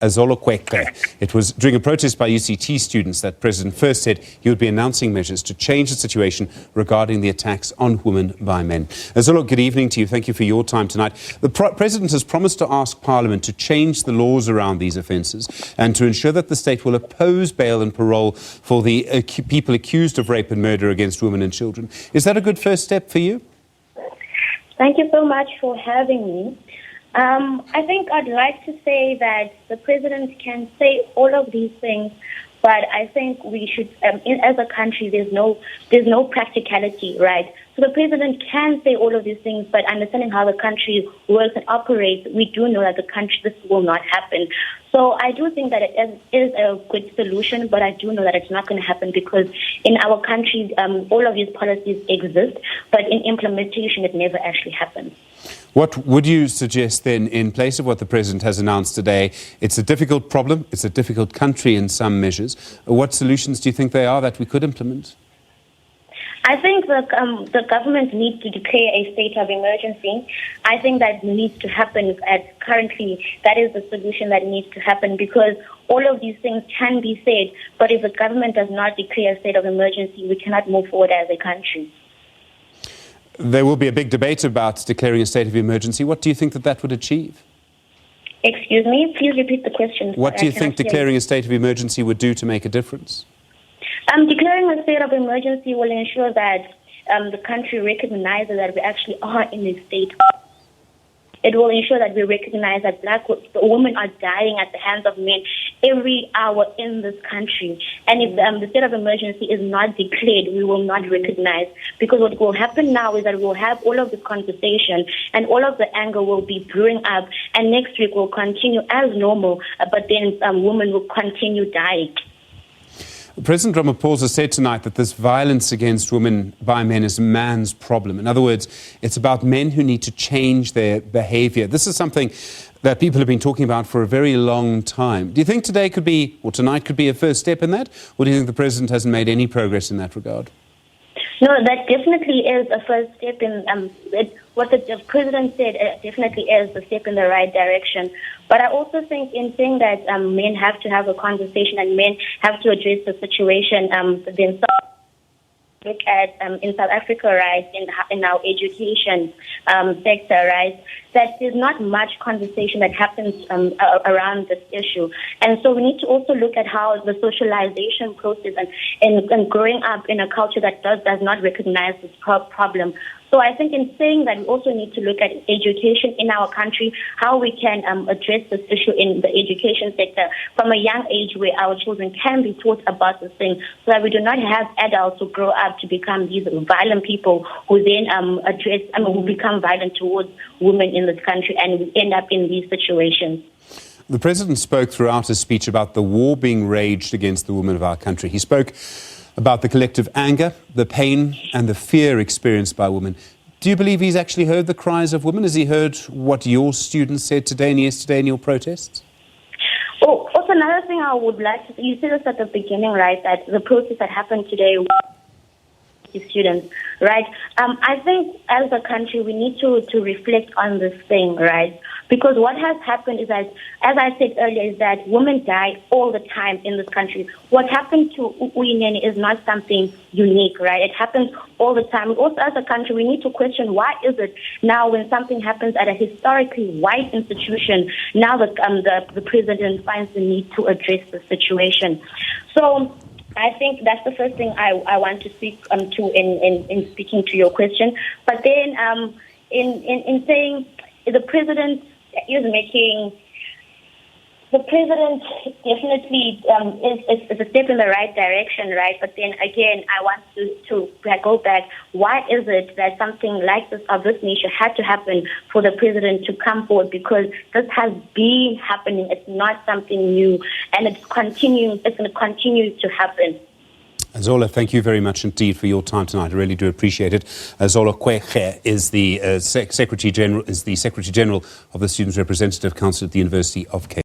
Azola Krweqe. It was during a protest by UCT students that President first said he would be announcing measures to change the situation regarding the attacks on women by men. Azola, good evening to you. Thank you for your time tonight. The President has promised to ask Parliament to change the laws around these offences and to ensure that the state will oppose bail and parole for the people accused of rape and murder against women and children. Is that a good first step for you? Thank you so much for having me. I think I'd like to say that the President can say all of these things, but I think we should, as a country, there's no practicality, right? So the President can say all of these things, but understanding how the country works and operates, we do know that this will not happen. So I do think that it is a good solution, but I do know that it's not going to happen because in our country, all of these policies exist, but in implementation, it never actually happens. What would you suggest then in place of what the President has announced today? It's a difficult problem. It's a difficult country in some measures. What solutions do you think they are that we could implement? I think the government needs to declare a state of emergency. I think that needs to happen currently. That is the solution that needs to happen because all of these things can be said, but if the government does not declare a state of emergency, we cannot move forward as a country. There will be a big debate about declaring a state of emergency. What do you think that would achieve? Excuse me, please repeat the question. What do you think declaring a state of emergency would do to make a difference? Declaring a state of emergency will ensure that the country recognizes that we actually are in a state. It will ensure that we recognize that women are dying at the hands of men every hour in this country. And if the state of emergency is not declared, we will not recognize. Because what will happen now is that we'll have all of this conversation and all of the anger will be brewing up. And next week will continue as normal, but then women will continue dying. President Ramaphosa said tonight that this violence against women by men is man's problem. In other words, it's about men who need to change their behaviour. This is something that people have been talking about for a very long time. Do you think today could be, or tonight could be a first step in that? Or do you think the President hasn't made any progress in that regard? No, that definitely is a first step in what the President said. Definitely is a step in the right direction. But I also think in saying that men have to have a conversation and men have to address the situation themselves. Look at in South Africa, right, in our education sector, right, that there's not much conversation that happens around this issue. And so we need to also look at how the socialization process and growing up in a culture that does not recognize this problem. So I think in saying that we also need to look at education in our country, how we can address this issue in the education sector from a young age where our children can be taught about this thing so that we do not have adults who grow up to become these violent people who then who become violent towards women in this country and we end up in these situations. The President spoke throughout his speech about the war being waged against the women of our country. He spoke about the collective anger, the pain and the fear experienced by women. Do you believe he's actually heard the cries of women? Has he heard what your students said today and yesterday in your protests? Oh, also another thing I would like to say, you said this at the beginning, right, that the protest that happened today with students, right? I think as a country we need to reflect on this thing, right? Because what has happened is that, as I said earlier, is that women die all the time in this country. What happened to Uyinene is not something unique, right? It happens all the time. Also, as a country, we need to question why is it now when something happens at a historically white institution, now the President finds the need to address the situation. So I think that's the first thing I want to speak to in speaking to your question. But then in saying the President definitely is a step in the right direction, right? But then again, I want to go back. Why is it that something like this of this nature had to happen for the President to come forward? Because this has been happening. It's not something new, and it's going to continue to happen. Azola, thank you very much indeed for your time tonight. I really do appreciate it. Azola Krweqe is the Secretary General of the Students' Representative Council at the University of Cape Town.